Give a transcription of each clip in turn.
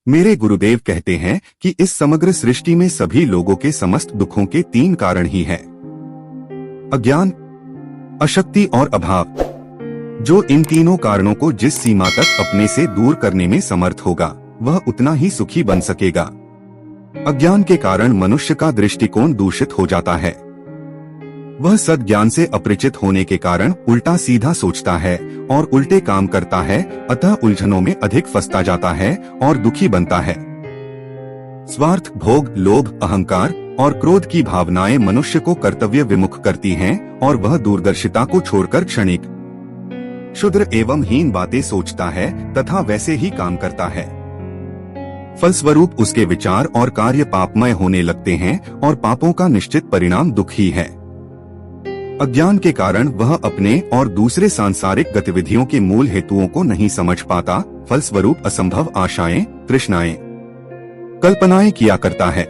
मेरे गुरुदेव कहते हैं कि इस समग्र सृष्टि में सभी लोगों के समस्त दुखों के तीन कारण ही हैं। अज्ञान, अशक्ति और अभाव। जो इन तीनों कारणों को जिस सीमा तक अपने से दूर करने में समर्थ होगा वह उतना ही सुखी बन सकेगा। अज्ञान के कारण मनुष्य का दृष्टिकोण दूषित हो जाता है। वह सद्ज्ञान से अपरिचित होने के कारण उल्टा सीधा सोचता है और उल्टे काम करता है, अतः उलझनों में अधिक फंसता जाता है और दुखी बनता है। स्वार्थ, भोग, लोभ, अहंकार और क्रोध की भावनाएं मनुष्य को कर्तव्य विमुख करती हैं और वह दूरदर्शिता को छोड़कर क्षणिक, क्षुद्र एवं हीन बातें सोचता है तथा वैसे ही काम करता है। फलस्वरूप उसके विचार और कार्य पापमय होने लगते हैं और पापों का निश्चित परिणाम दुख ही है। अज्ञान के कारण वह अपने और दूसरे सांसारिक गतिविधियों के मूल हेतुओं को नहीं समझ पाता, फलस्वरूप असंभव आशाएं, तृष्णाएं, कल्पनाएं किया करता है।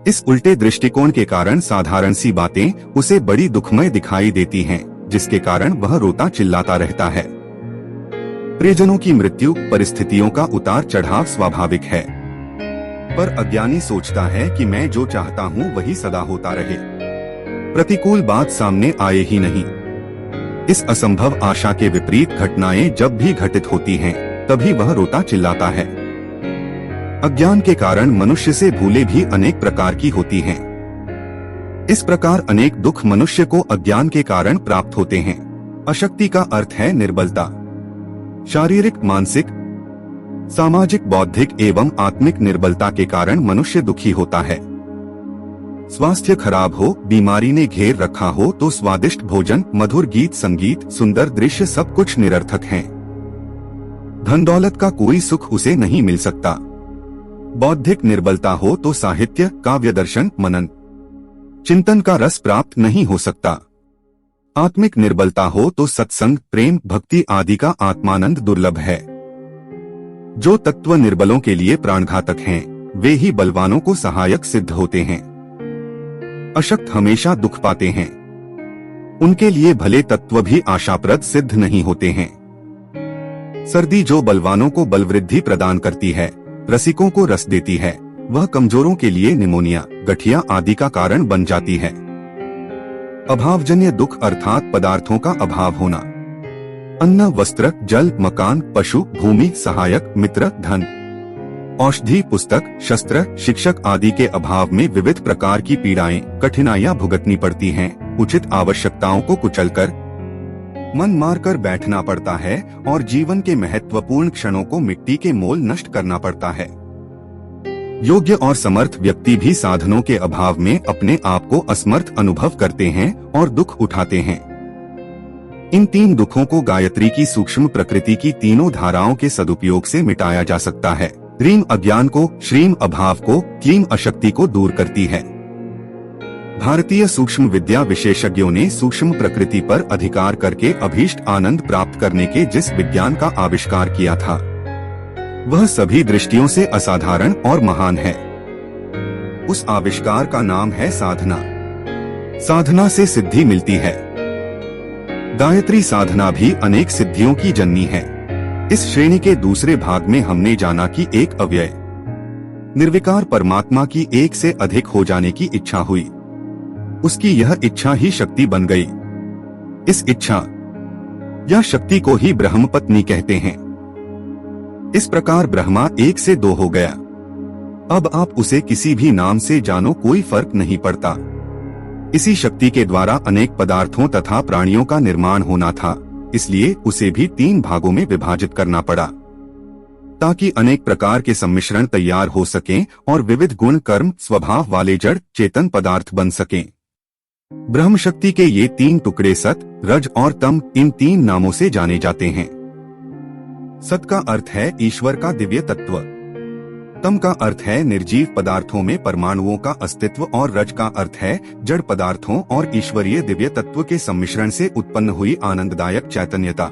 इस उल्टे दृष्टिकोण के कारण साधारण सी बातें उसे बड़ी दुखमय दिखाई देती हैं, जिसके कारण वह रोता चिल्लाता रहता है। प्रियजनों की मृत्यु, परिस्थितियों का उतार चढ़ाव स्वाभाविक है, पर अज्ञानी सोचता है कि मैं जो चाहता हूँ वही सदा होता रहे, प्रतिकूल बात सामने आए ही नहीं। इस असंभव आशा के विपरीत घटनाएं जब भी घटित होती हैं, तभी वह रोता चिल्लाता है। अज्ञान के कारण मनुष्य से भूलें भी अनेक प्रकार की होती हैं। इस प्रकार अनेक दुख मनुष्य को अज्ञान के कारण प्राप्त होते हैं। अशक्ति का अर्थ है निर्बलता। शारीरिक, मानसिक, सामाजिक, बौद्धिक एवं आत्मिक निर्बलता के कारण मनुष्य दुखी होता है। स्वास्थ्य खराब हो, बीमारी ने घेर रखा हो तो स्वादिष्ट भोजन, मधुर गीत संगीत, सुंदर दृश्य सब कुछ निरर्थक हैं। धन दौलत का कोई सुख उसे नहीं मिल सकता। बौद्धिक निर्बलता हो तो साहित्य, काव्य, दर्शन, मनन, चिंतन का रस प्राप्त नहीं हो सकता। आत्मिक निर्बलता हो तो सत्संग, प्रेम, भक्ति आदि का आत्मानंद दुर्लभ है। जो तत्व निर्बलों के लिए प्राणघातक हैं, वे ही बलवानों को सहायक सिद्ध होते हैं। अशक्त हमेशा दुख पाते हैं। उनके लिए भले तत्व भी आशाप्रद सिद्ध नहीं होते हैं। सर्दी जो बलवानों को बलवृद्धि प्रदान करती है, रसिकों को रस देती है, वह कमजोरों के लिए निमोनिया, गठिया आदि का कारण बन जाती है। अभावजन्य दुख अर्थात पदार्थों का अभाव होना। अन्न, वस्त्र, जल, मकान, पशु, भूमि, सहायक, मित्र, धन, औषधि, पुस्तक, शस्त्र, शिक्षक आदि के अभाव में विविध प्रकार की पीड़ाएं, कठिनाइयां भुगतनी पड़ती हैं। उचित आवश्यकताओं को कुचलकर मन मारकर बैठना पड़ता है और जीवन के महत्वपूर्ण क्षणों को मिट्टी के मोल नष्ट करना पड़ता है। योग्य और समर्थ व्यक्ति भी साधनों के अभाव में अपने आप को असमर्थ अनुभव करते हैं और दुख उठाते हैं। इन तीन दुखों को गायत्री की सूक्ष्म प्रकृति की तीनों धाराओं के सदुपयोग से मिटाया जा सकता है। ह्रीम अज्ञान को, श्रीम अभाव को, क्लीम अशक्ति को दूर करती है। भारतीय सूक्ष्म विद्या विशेषज्ञों ने सूक्ष्म प्रकृति पर अधिकार करके अभीष्ट आनंद प्राप्त करने के जिस विज्ञान का आविष्कार किया था, वह सभी दृष्टियों से असाधारण और महान है। उस आविष्कार का नाम है साधना। साधना से सिद्धि मिलती है। गायत्री साधना भी अनेक सिद्धियों की जननी है। इस श्रेणी के दूसरे भाग में हमने जाना कि एक अव्यय निर्विकार परमात्मा की एक से अधिक हो जाने की इच्छा हुई। उसकी यह इच्छा ही शक्ति बन गई। इस इच्छा या शक्ति को ही ब्रह्मपत्नी कहते हैं। इस प्रकार ब्रह्मा एक से दो हो गया। अब आप उसे किसी भी नाम से जानो, कोई फर्क नहीं पड़ता। इसी शक्ति के द्वारा अनेक पदार्थों तथा प्राणियों का निर्माण होना था, इसलिए उसे भी तीन भागों में विभाजित करना पड़ा, ताकि अनेक प्रकार के सम्मिश्रण तैयार हो सकें और विविध गुण, कर्म, स्वभाव वाले जड़ चेतन पदार्थ बन सकें। ब्रह्म शक्ति के ये तीन टुकड़े सत, रज और तम इन तीन नामों से जाने जाते हैं। सत का अर्थ है ईश्वर का दिव्य तत्व, तम का अर्थ है निर्जीव पदार्थों में परमाणुओं का अस्तित्व और रज का अर्थ है जड़ पदार्थों और ईश्वरीय दिव्य तत्व के सम्मिश्रण से उत्पन्न हुई आनंददायक चैतन्यता।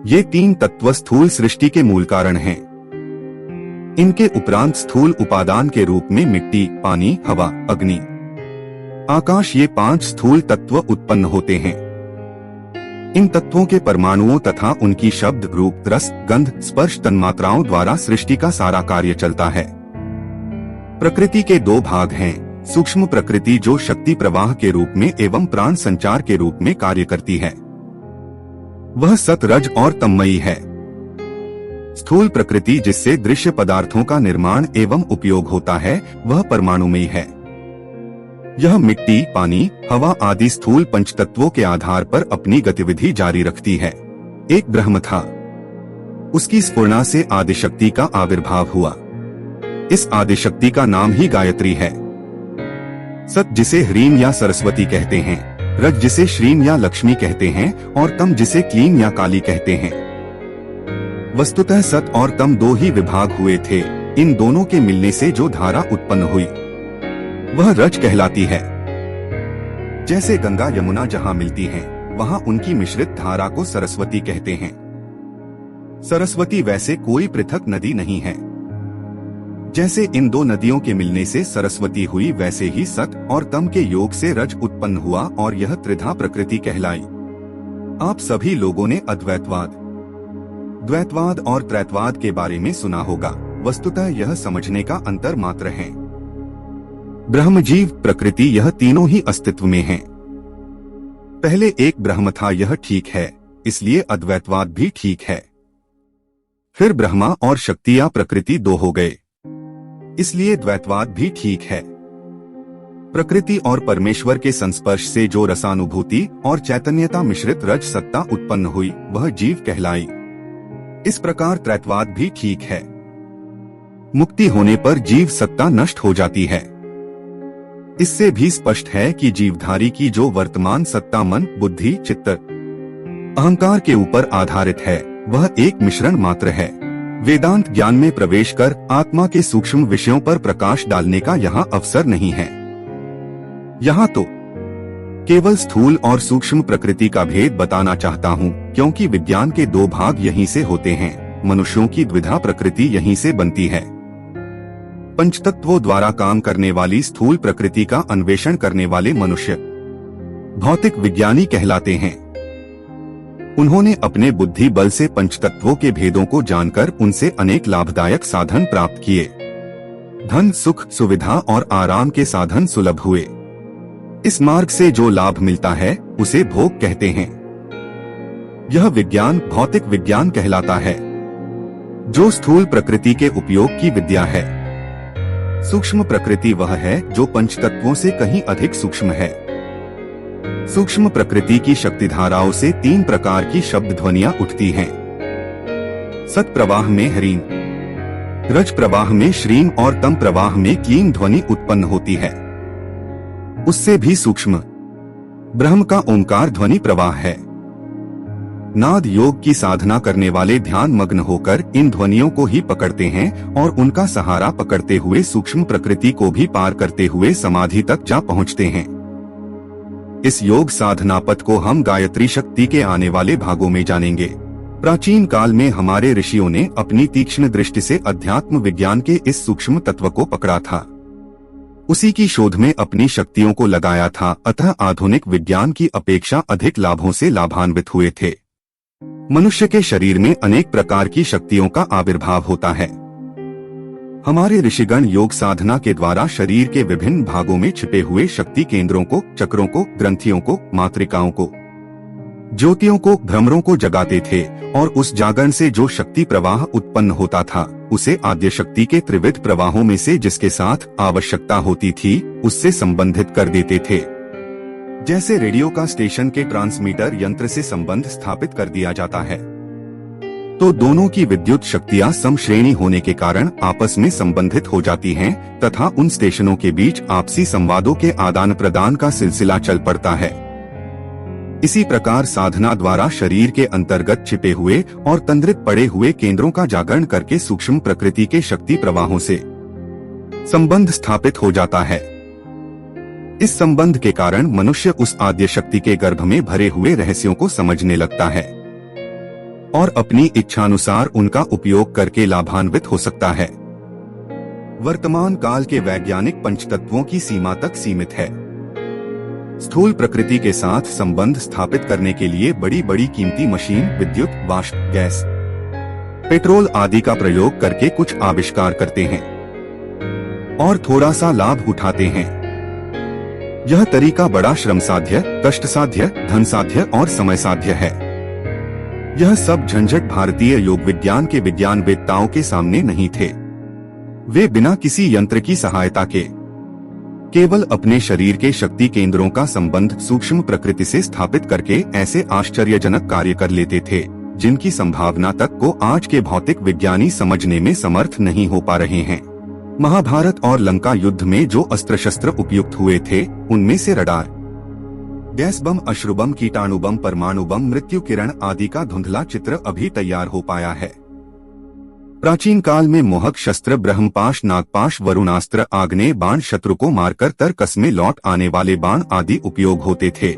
ये तीन तत्व स्थूल सृष्टि के मूल कारण हैं। इनके उपरांत स्थूल उपादान के रूप में मिट्टी, पानी, हवा, अग्नि, आकाश ये पांच स्थूल तत्व उत्पन्न होते हैं। इन तत्वों के परमाणुओं तथा उनकी शब्द, रूप, रस, गंध, स्पर्श तन्मात्राओं द्वारा सृष्टि का सारा कार्य चलता है। प्रकृति के दो भाग हैं, सूक्ष्म प्रकृति जो शक्ति प्रवाह के रूप में एवं प्राण संचार के रूप में कार्य करती है, वह सत, रज और तममयी है। स्थूल प्रकृति जिससे दृश्य पदार्थों का निर्माण एवं उपयोग होता है, वह परमाणुमयी है। यह मिट्टी, पानी, हवा आदि स्थूल पंचतत्वों के आधार पर अपनी गतिविधि जारी रखती है। एक ब्रह्म था, उसकी स्फुरना से आदिशक्ति का आविर्भाव हुआ। इस आदिशक्ति का नाम ही गायत्री है। सत जिसे ह्रीम या सरस्वती कहते हैं, रज जिसे श्रीम या लक्ष्मी कहते हैं और तम जिसे क्लीम या काली कहते हैं। वस्तुतः सत और तम दो ही विभाग हुए थे। इन दोनों के मिलने से जो धारा उत्पन्न हुई वह रज कहलाती है। जैसे गंगा यमुना जहाँ मिलती हैं, वहाँ उनकी मिश्रित धारा को सरस्वती कहते हैं। सरस्वती वैसे कोई पृथक नदी नहीं है। जैसे इन दो नदियों के मिलने से सरस्वती हुई, वैसे ही सत और तम के योग से रज उत्पन्न हुआ और यह त्रिधा प्रकृति कहलाई। आप सभी लोगों ने अद्वैतवाद, द्वैतवाद और त्रैतवाद के बारे में सुना होगा। वस्तुतः यह समझने का अंतर मात्र है। ब्रह्म, जीव, प्रकृति यह तीनों ही अस्तित्व में हैं। पहले एक ब्रह्म था, यह ठीक है, इसलिए अद्वैतवाद भी ठीक है। फिर ब्रह्मा और शक्ति या प्रकृति दो हो गए, इसलिए द्वैतवाद भी ठीक है। प्रकृति और परमेश्वर के संस्पर्श से जो रसानुभूति और चैतन्यता मिश्रित रज सत्ता उत्पन्न हुई, वह जीव कहलाई। इस प्रकार त्रैतवाद भी ठीक है। मुक्ति होने पर जीव सत्ता नष्ट हो जाती है। इससे भी स्पष्ट है कि जीवधारी की जो वर्तमान सत्ता मन, बुद्धि, चित्त, अहंकार के ऊपर आधारित है, वह एक मिश्रण मात्र है। वेदांत ज्ञान में प्रवेश कर आत्मा के सूक्ष्म विषयों पर प्रकाश डालने का यहाँ अवसर नहीं है। यहाँ तो केवल स्थूल और सूक्ष्म प्रकृति का भेद बताना चाहता हूँ, क्योंकि विज्ञान के दो भाग यहीं से होते हैं। मनुष्यों की द्विधा प्रकृति यहीं से बनती है। पंचतत्वों द्वारा काम करने वाली स्थूल प्रकृति का अन्वेषण करने वाले मनुष्य भौतिक विज्ञानी कहलाते हैं। उन्होंने अपने बुद्धि बल से पंचतत्वों के भेदों को जानकर उनसे अनेक लाभदायक साधन प्राप्त किए। धन, सुख, सुविधा और आराम के साधन सुलभ हुए। इस मार्ग से जो लाभ मिलता है उसे भोग कहते हैं। यह विज्ञान भौतिक विज्ञान कहलाता है, जो स्थूल प्रकृति के उपयोग की विद्या है। सूक्ष्म प्रकृति वह है जो पंचतत्वों से कहीं अधिक सूक्ष्म है। सूक्ष्म प्रकृति की शक्ति धाराओं से तीन प्रकार की शब्द ध्वनियां उठती हैं। सत प्रवाह में ह्रीम, रज प्रवाह में श्रीम और तम प्रवाह में क्लीम ध्वनि उत्पन्न होती है। उससे भी सूक्ष्म ब्रह्म का ओंकार ध्वनि प्रवाह है। नाद योग की साधना करने वाले ध्यान मग्न होकर इन ध्वनियों को ही पकड़ते हैं और उनका सहारा पकड़ते हुए सूक्ष्म प्रकृति को भी पार करते हुए समाधि तक जा पहुंचते हैं। इस योग साधना पथ को हम गायत्री शक्ति के आने वाले भागों में जानेंगे। प्राचीन काल में हमारे ऋषियों ने अपनी तीक्ष्ण दृष्टि से अध्यात्म विज्ञान के इस सूक्ष्म तत्व को पकड़ा था, उसी की शोध में अपनी शक्तियों को लगाया था। अतः आधुनिक विज्ञान की अपेक्षा अधिक लाभों से लाभान्वित हुए थे। मनुष्य के शरीर में अनेक प्रकार की शक्तियों का आविर्भाव होता है। हमारे ऋषिगण योग साधना के द्वारा शरीर के विभिन्न भागों में छिपे हुए शक्ति केंद्रों को, चक्रों को, ग्रंथियों को, मातृकाओं को, ज्योतियों को, भ्रमरों को जगाते थे और उस जागरण से जो शक्ति प्रवाह उत्पन्न होता था उसे आद्य शक्ति के त्रिविध प्रवाहों में से जिसके साथ आवश्यकता होती थी उससे संबंधित कर देते थे। जैसे रेडियो का स्टेशन के ट्रांसमीटर यंत्र से संबंध स्थापित कर दिया जाता है, तो दोनों की विद्युत शक्तियां समश्रेणी होने के कारण आपस में संबंधित हो जाती हैं तथा उन स्टेशनों के बीच आपसी संवादों के आदान प्रदान का सिलसिला चल पड़ता है। इसी प्रकार साधना द्वारा शरीर के अंतर्गत छिपे हुए और तंद्रित पड़े हुए केंद्रों का जागरण करके सूक्ष्म प्रकृति के शक्ति प्रवाहों से संबंध स्थापित हो जाता है। इस संबंध के कारण मनुष्य उस आद्य शक्ति के गर्भ में भरे हुए रहस्यों को समझने लगता है और अपनी इच्छानुसार उनका उपयोग करके लाभान्वित हो सकता है। वर्तमान काल के वैज्ञानिक पंचतत्वों की सीमा तक सीमित है। स्थूल प्रकृति के साथ संबंध स्थापित करने के लिए बड़ी बड़ी कीमती मशीन, विद्युत, वाष्प, गैस, पेट्रोल आदि का प्रयोग करके कुछ आविष्कार करते हैं और थोड़ा सा लाभ उठाते हैं। यह तरीका बड़ा श्रम साध्य, कष्ट साध्य, धन साध्य और समय साध्य है। यह सब झंझट भारतीय योग विज्ञान के विज्ञानवेत्ताओं के सामने नहीं थे। वे बिना किसी यंत्र की सहायता के केवल अपने शरीर के शक्ति केंद्रों का संबंध सूक्ष्म प्रकृति से स्थापित करके ऐसे आश्चर्यजनक कार्य कर लेते थे जिनकी संभावना तक को आज के भौतिक विज्ञानी समझने में समर्थ नहीं हो पा रहे हैं। महाभारत और लंका युद्ध में जो अस्त्र शस्त्र उपयुक्त हुए थे उनमें से रडार, गैस बम, अश्रु बम, कीटाणु बम, परमाणु बम, मृत्यु किरण आदि का धुंधला चित्र अभी तैयार हो पाया है। प्राचीन काल में मोहक शस्त्र ब्रह्मपाश, नागपाश, वरुणास्त्र, आग्नेय बाण, शत्रु को मारकर तरकस में लौट आने वाले बाण आदि उपयोग होते थे।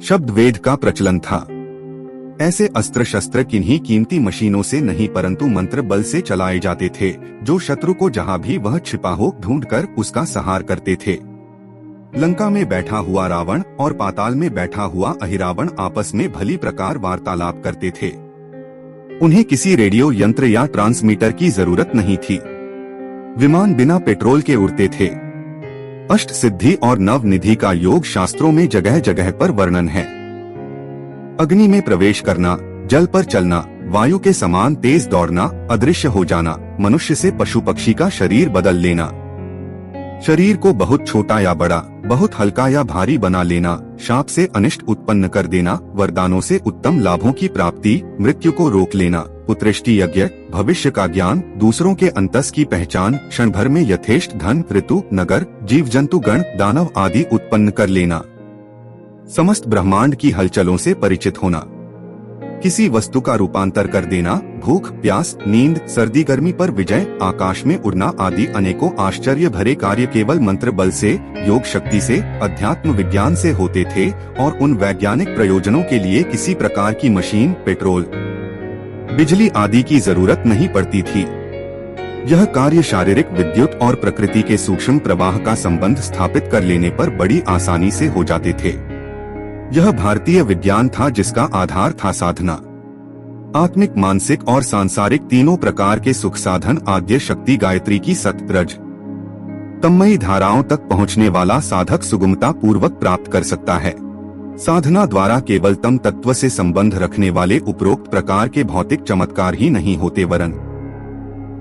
शब्द वेद का प्रचलन था। ऐसे अस्त्र शस्त्र किन्हीं कीमती मशीनों से नहीं परंतु मंत्र बल से चलाए जाते थे, जो शत्रु को जहां भी वह छिपा हो ढूंढकर उसका संहार करते थे। लंका में बैठा हुआ रावण और पाताल में बैठा हुआ अहिरावण आपस में भली प्रकार वार्तालाप करते थे। उन्हें किसी रेडियो यंत्र या ट्रांसमीटर की जरूरत नहीं थी। विमान बिना पेट्रोल के उड़ते थे। अष्ट सिद्धि और नव निधि का योग शास्त्रों में जगह जगह पर वर्णन है। अग्नि में प्रवेश करना, जल पर चलना, वायु के समान तेज दौड़ना, अदृश्य हो जाना, मनुष्य से पशु पक्षी का शरीर बदल लेना, शरीर को बहुत छोटा या बड़ा, बहुत हल्का या भारी बना लेना, शाप से अनिष्ट उत्पन्न कर देना, वरदानों से उत्तम लाभों की प्राप्ति, मृत्यु को रोक लेना, पुत्रेष्टि यज्ञ, भविष्य का ज्ञान, दूसरों के अंतस की पहचान, क्षण भर में यथेष्ट धन, ऋतु, नगर, जीव जंतु गण, दानव आदि उत्पन्न कर लेना, समस्त ब्रह्मांड की हलचलों से परिचित होना, किसी वस्तु का रूपांतर कर देना, भूख, प्यास, नींद, सर्दी, गर्मी पर विजय, आकाश में उड़ना आदि अनेकों आश्चर्य भरे कार्य केवल मंत्र बल से, योग शक्ति से, अध्यात्म विज्ञान से होते थे और उन वैज्ञानिक प्रयोजनों के लिए किसी प्रकार की मशीन, पेट्रोल, बिजली आदि की जरूरत नहीं पड़ती थी। यह कार्य शारीरिक, विद्युत और प्रकृति के सूक्ष्म प्रवाह का संबंध स्थापित कर लेने पर बड़ी आसानी से हो जाते थे। यह भारतीय विज्ञान था जिसका आधार था साधना। आत्मिक, मानसिक और सांसारिक तीनों प्रकार के सुख साधन आद्य शक्ति गायत्री की सत, रज, तन्मयी धाराओं तक पहुंचने वाला साधक सुगमता पूर्वक प्राप्त कर सकता है। साधना द्वारा केवल तम तत्व से संबंध रखने वाले उपरोक्त प्रकार के भौतिक चमत्कार ही नहीं होते वरन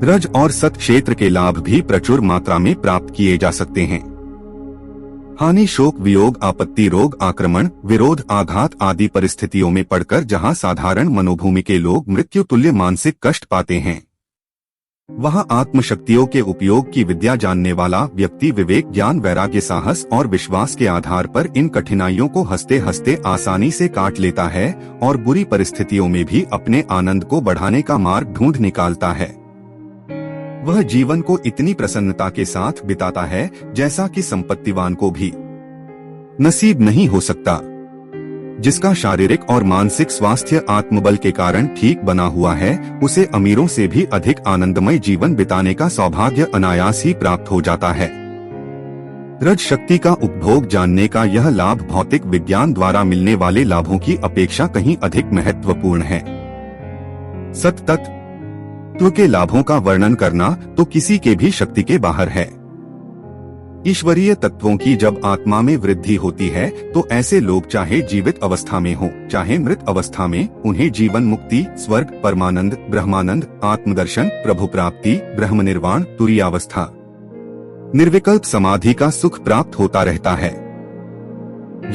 रज और सत क्षेत्र के लाभ भी प्रचुर मात्रा में प्राप्त किए जा सकते हैं। हानि, शोक, वियोग, आपत्ति, रोग, आक्रमण, विरोध, आघात आदि परिस्थितियों में पड़कर जहां साधारण मनोभूमि के लोग मृत्यु तुल्य मानसिक कष्ट पाते हैं, वहां आत्मशक्तियों के उपयोग की विद्या जानने वाला व्यक्ति विवेक, ज्ञान, वैराग्य, साहस और विश्वास के आधार पर इन कठिनाइयों को हंसते हंसते आसानी से काट लेता है और बुरी परिस्थितियों में भी अपने आनंद को बढ़ाने का मार्ग ढूंढ निकालता है। वह जीवन को इतनी प्रसन्नता के साथ बिताता है जैसा कि संपत्तिवान को भी नसीब नहीं हो सकता। जिसका शारीरिक और मानसिक स्वास्थ्य आत्मबल के कारण ठीक बना हुआ है, उसे अमीरों से भी अधिक आनंदमय जीवन बिताने का सौभाग्य अनायास ही प्राप्त हो जाता है। रज शक्ति का उपभोग जानने का यह लाभ भौतिक विज्ञान द्वारा मिलने वाले लाभों की अपेक्षा कहीं अधिक महत्वपूर्ण है। सत तत्व के लाभों का वर्णन करना तो किसी के भी शक्ति के बाहर है। ईश्वरीय तत्वों की जब आत्मा में वृद्धि होती है तो ऐसे लोग चाहे जीवित अवस्था में हो चाहे मृत अवस्था में, उन्हें जीवन मुक्ति, स्वर्ग, परमानंद, ब्रह्मानंद, आत्मदर्शन, प्रभु प्राप्ति, ब्रह्म निर्वाण, तुरीयावस्था, निर्विकल्प समाधि का सुख प्राप्त होता रहता है।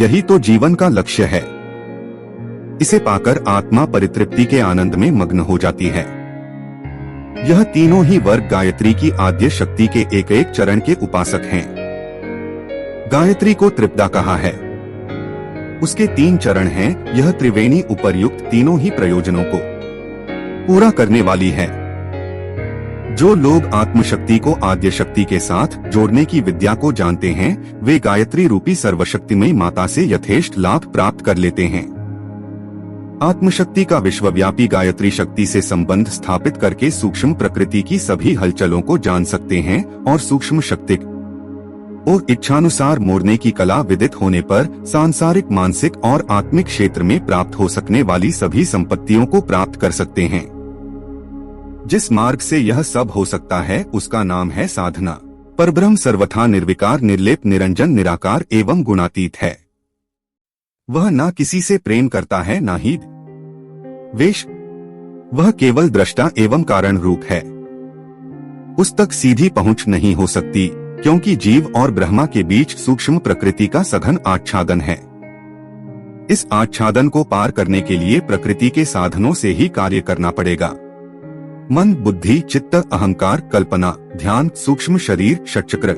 यही तो जीवन का लक्ष्य है। इसे पाकर आत्मा परितृप्ति के आनंद में मग्न हो जाती है। यह तीनों ही वर्ग गायत्री की आद्य शक्ति के एक एक चरण के उपासक हैं। गायत्री को त्रिपदा कहा है। उसके 3 चरण हैं। यह त्रिवेणी उपर्युक्त तीनों ही प्रयोजनों को पूरा करने वाली है। जो लोग आत्मशक्ति को आद्य शक्ति के साथ जोड़ने की विद्या को जानते हैं, वे गायत्री रूपी सर्वशक्तिमयी माता से यथेष्ट लाभ प्राप्त कर लेते हैं। आत्मशक्ति का विश्वव्यापी गायत्री शक्ति से संबंध स्थापित करके सूक्ष्म प्रकृति की सभी हलचलों को जान सकते हैं और सूक्ष्म शक्ति और इच्छानुसार मोड़ने की कला विदित होने पर सांसारिक, मानसिक और आत्मिक क्षेत्र में प्राप्त हो सकने वाली सभी संपत्तियों को प्राप्त कर सकते हैं। जिस मार्ग से यह सब हो सकता है उसका नाम है साधना। परब्रह्म सर्वथा निर्विकार, निर्लेप, निरंजन, निराकार एवं गुणातीत है। वह ना किसी से प्रेम करता है ना ही द्वेष। वह केवल दृष्टा एवं कारण रूप है। उस तक सीधी पहुंच नहीं हो सकती, क्योंकि जीव और ब्रह्मा के बीच सूक्ष्म प्रकृति का सघन आच्छादन है। इस आच्छादन को पार करने के लिए प्रकृति के साधनों से ही कार्य करना पड़ेगा। मन, बुद्धि, चित्त, अहंकार, कल्पना, ध्यान, सूक्ष्म शरीर, षटचक्र,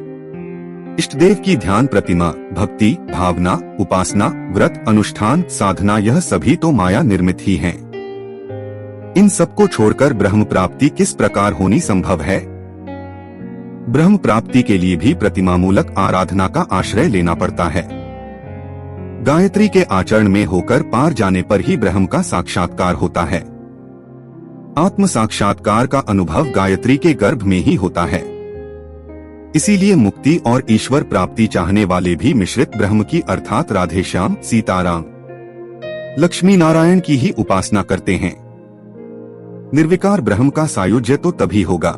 इष्टदेव की ध्यान प्रतिमा, भक्ति, भावना, उपासना, व्रत, अनुष्ठान, साधना, यह सभी तो माया निर्मित ही हैं। इन सबको छोड़कर ब्रह्म प्राप्ति किस प्रकार होनी संभव है? ब्रह्म प्राप्ति के लिए भी प्रतिमा मूलक आराधना का आश्रय लेना पड़ता है। गायत्री के आचरण में होकर पार जाने पर ही ब्रह्म का साक्षात्कार होता है। आत्म साक्षात्कार का अनुभव गायत्री के गर्भ में ही होता है। इसीलिए मुक्ति और ईश्वर प्राप्ति चाहने वाले भी मिश्रित ब्रह्म की अर्थात राधेश्याम, सीताराम, लक्ष्मी नारायण की ही उपासना करते हैं। निर्विकार ब्रह्म का सायुज्य तो तभी होगा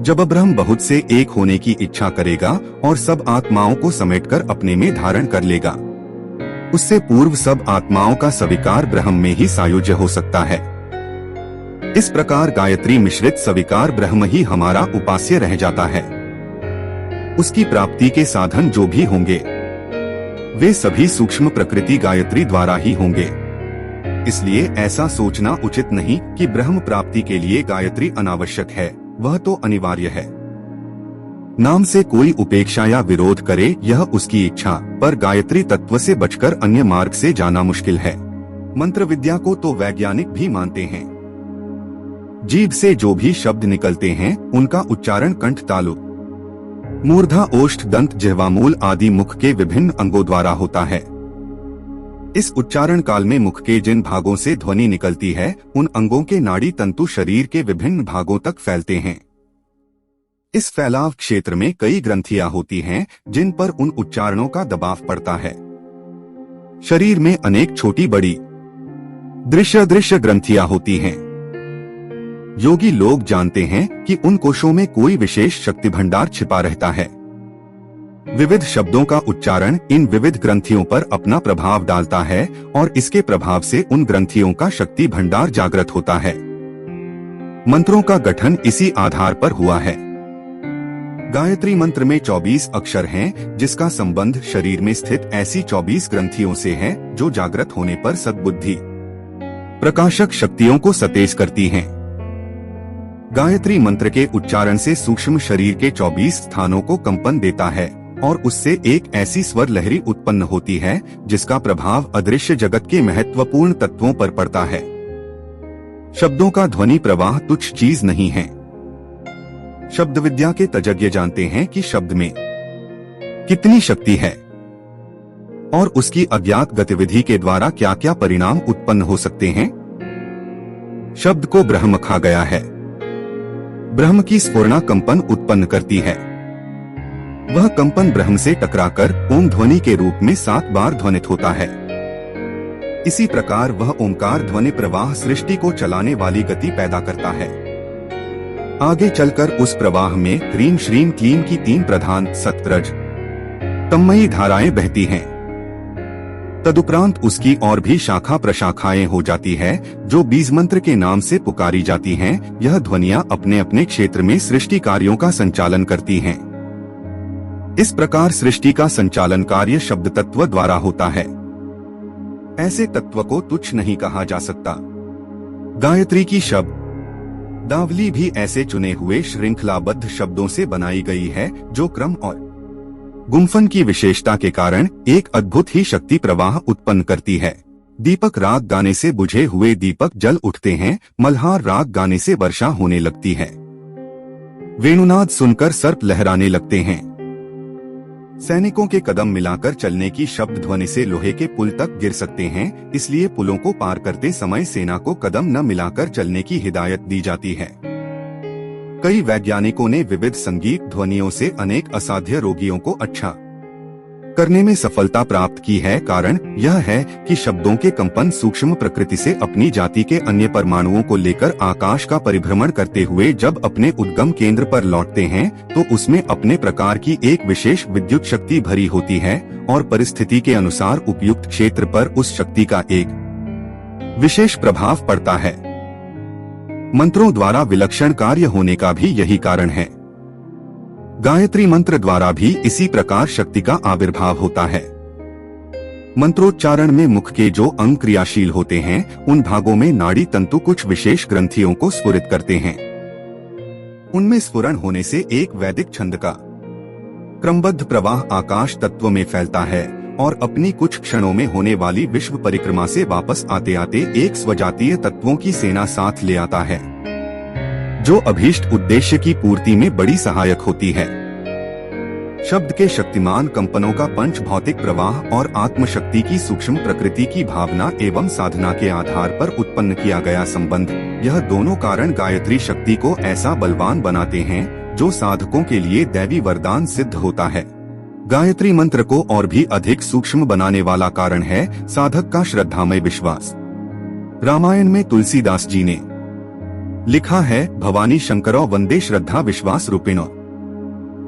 जब ब्रह्म बहुत से एक होने की इच्छा करेगा और सब आत्माओं को समेटकर अपने में धारण कर लेगा। उससे पूर्व सब आत्माओं का स्वीकार ब्रह्म में ही सायुज्य हो सकता है। इस प्रकार गायत्री मिश्रित स्वीकार ब्रह्म ही हमारा उपास्य रह जाता है। उसकी प्राप्ति के साधन जो भी होंगे वे सभी सूक्ष्म प्रकृति गायत्री द्वारा ही होंगे। इसलिए ऐसा सोचना उचित नहीं कि ब्रह्म प्राप्ति के लिए गायत्री अनावश्यक है, वह तो अनिवार्य है। नाम से कोई उपेक्षा या विरोध करे यह उसकी इच्छा, पर गायत्री तत्व से बचकर अन्य मार्ग से जाना मुश्किल है। मंत्र विद्या को तो वैज्ञानिक भी मानते हैं। जीभ से जो भी शब्द निकलते हैं उनका उच्चारण कंठ तालु, मूर्धा, ओष्ठ, दंत, जिह्वामूल आदि मुख के विभिन्न अंगों द्वारा होता है। इस उच्चारण काल में मुख के जिन भागों से ध्वनि निकलती है उन अंगों के नाड़ी तंतु शरीर के विभिन्न भागों तक फैलते हैं। इस फैलाव क्षेत्र में कई ग्रंथियां होती हैं जिन पर उन उच्चारणों का दबाव पड़ता है। शरीर में अनेक छोटी बड़ी दृश्य ग्रंथियां होती हैं। योगी लोग जानते हैं कि उन कोशों में कोई विशेष शक्ति भंडार छिपा रहता है। विविध शब्दों का उच्चारण इन विविध ग्रंथियों पर अपना प्रभाव डालता है और इसके प्रभाव से उन ग्रंथियों का शक्ति भंडार जागृत होता है। मंत्रों का गठन इसी आधार पर हुआ है। गायत्री मंत्र में 24 अक्षर हैं, जिसका संबंध शरीर में स्थित ऐसी 24 ग्रंथियों से है जो जागृत होने पर सद्बुद्धि प्रकाशक शक्तियों को सतेज करती हैं। गायत्री मंत्र के उच्चारण से सूक्ष्म शरीर के 24 स्थानों को कंपन देता है और उससे एक ऐसी स्वर लहरी उत्पन्न होती है जिसका प्रभाव अदृश्य जगत के महत्वपूर्ण तत्वों पर पड़ता है। शब्दों का ध्वनि प्रवाह तुच्छ चीज नहीं है। शब्द विद्या के तज्ञ जानते हैं कि शब्द में कितनी शक्ति है और उसकी अज्ञात गतिविधि के द्वारा क्या क्या परिणाम उत्पन्न हो सकते हैं। शब्द को ब्रह्म खा गया है। ब्रह्म की स्फुरणा कंपन उत्पन्न करती है। वह कंपन ब्रह्म से टकराकर ओम ध्वनि के रूप में 7 बार ध्वनित होता है। इसी प्रकार वह ओंकार ध्वनि प्रवाह सृष्टि को चलाने वाली गति पैदा करता है। आगे चलकर उस प्रवाह में ह्रीम श्रीम क्लीम की 3 प्रधान सतरज तन्मयी धाराएं बहती हैं। तदुपरांत उसकी और भी शाखा प्रशाखाएं हो जाती है जो बीज मंत्र के नाम से पुकारी जाती हैं। यह ध्वनियां अपने अपने क्षेत्र में सृष्टि कार्यों का संचालन करती हैं। इस प्रकार सृष्टि का संचालन कार्य शब्द तत्व द्वारा होता है। ऐसे तत्व को तुच्छ नहीं कहा जा सकता। गायत्री की शब्दावली भी ऐसे चुने हुए श्रृंखलाबद्ध शब्दों से बनाई गई है जो क्रम और गुंफन की विशेषता के कारण एक अद्भुत ही शक्ति प्रवाह उत्पन्न करती है। दीपक राग गाने से बुझे हुए दीपक जल उठते हैं। मल्हार राग गाने से वर्षा होने लगती है। वेणुनाद सुनकर सर्प लहराने लगते हैं। सैनिकों के कदम मिलाकर चलने की शब्द ध्वनि से लोहे के पुल तक गिर सकते हैं, इसलिए पुलों को पार करते समय सेना को कदम न मिलाकर चलने की हिदायत दी जाती है। कई वैज्ञानिकों ने विविध संगीत ध्वनियों से अनेक असाध्य रोगियों को अच्छा करने में सफलता प्राप्त की है। कारण यह है कि शब्दों के कंपन सूक्ष्म प्रकृति से अपनी जाति के अन्य परमाणुओं को लेकर आकाश का परिभ्रमण करते हुए जब अपने उद्गम केंद्र पर लौटते हैं तो उसमें अपने प्रकार की एक विशेष विद्युत शक्ति भरी होती है और परिस्थिति के अनुसार उपयुक्त क्षेत्र पर उस शक्ति का एक विशेष प्रभाव पड़ता है। मंत्रों द्वारा विलक्षण कार्य होने का भी यही कारण है। गायत्री मंत्र द्वारा भी इसी प्रकार शक्ति का आविर्भाव होता है। मंत्रोच्चारण में मुख के जो अंग क्रियाशील होते हैं उन भागों में नाड़ी तंतु कुछ विशेष ग्रंथियों को स्फुरित करते हैं। उनमें स्फुरण होने से एक वैदिक छंद का क्रमबद्ध प्रवाह आकाश तत्व में फैलता है और अपनी कुछ क्षणों में होने वाली विश्व परिक्रमा से वापस आते आते एक स्वजातीय तत्वों की सेना साथ ले आता है जो अभीष्ट उद्देश्य की पूर्ति में बड़ी सहायक होती है। शब्द के शक्तिमान कंपनों का पंच भौतिक प्रवाह और आत्मशक्ति की सूक्ष्म प्रकृति की भावना एवं साधना के आधार पर उत्पन्न किया गया संबंध, यह दोनों कारण गायत्री शक्ति को ऐसा बलवान बनाते हैं जो साधकों के लिए दैवी वरदान सिद्ध होता है। गायत्री मंत्र को और भी अधिक सूक्ष्म बनाने वाला कारण है साधक का श्रद्धामय विश्वास। रामायण में तुलसीदास जी ने लिखा है, भवानी शंकरो वंदे श्रद्धा विश्वास रूपिणो,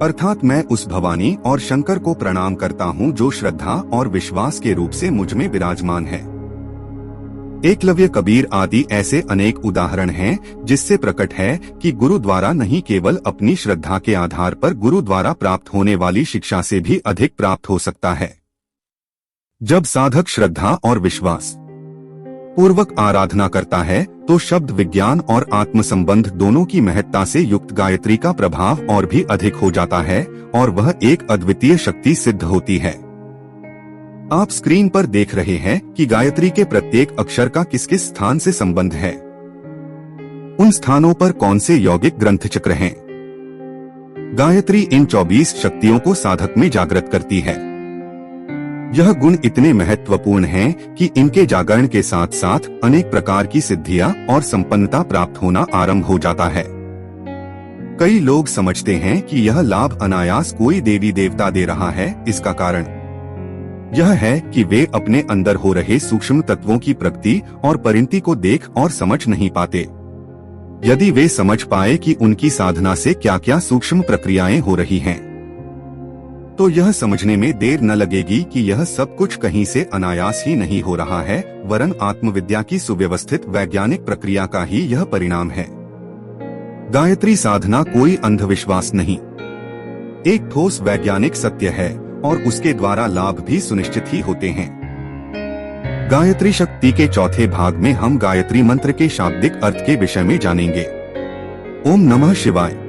अर्थात मैं उस भवानी और शंकर को प्रणाम करता हूँ जो श्रद्धा और विश्वास के रूप से मुझ में विराजमान है। एकलव्य, कबीर आदि ऐसे अनेक उदाहरण हैं जिससे प्रकट है कि गुरु द्वारा नहीं केवल अपनी श्रद्धा के आधार पर गुरु द्वारा प्राप्त होने वाली शिक्षा से भी अधिक प्राप्त हो सकता है। जब साधक श्रद्धा और विश्वास पूर्वक आराधना करता है तो शब्द विज्ञान और आत्म संबंध दोनों की महत्ता से युक्त गायत्री का प्रभाव और भी अधिक हो जाता है और वह एक अद्वितीय शक्ति सिद्ध होती है। आप स्क्रीन पर देख रहे हैं कि गायत्री के प्रत्येक अक्षर का किस किस स्थान से संबंध है। उन स्थानों पर कौन से यौगिक ग्रंथ चक्र हैं। गायत्री इन 24 शक्तियों को साधक में जागृत करती है। यह गुण इतने महत्वपूर्ण हैं कि इनके जागरण के साथ साथ अनेक प्रकार की सिद्धियां और संपन्नता प्राप्त होना आरंभ हो जाता है। कई लोग समझते हैं कि यह लाभ अनायास कोई देवी देवता दे रहा है। इसका कारण यह है कि वे अपने अंदर हो रहे सूक्ष्म तत्वों की प्रगति और परिणति को देख और समझ नहीं पाते। यदि वे समझ पाए कि उनकी साधना से क्या क्या सूक्ष्म प्रक्रियाएं हो रही हैं, तो यह समझने में देर न लगेगी कि यह सब कुछ कहीं से अनायास ही नहीं हो रहा है, वरन आत्मविद्या की सुव्यवस्थित वैज्ञानिक प्रक्रिया का ही यह परिणाम है। गायत्री साधना कोई अंधविश्वास नहीं, एक ठोस वैज्ञानिक सत्य है और उसके द्वारा लाभ भी सुनिश्चित ही होते हैं। गायत्री शक्ति के चौथे भाग में हम गायत्री मंत्र के शाब्दिक अर्थ के विषय में जानेंगे। ओम नमः शिवाय।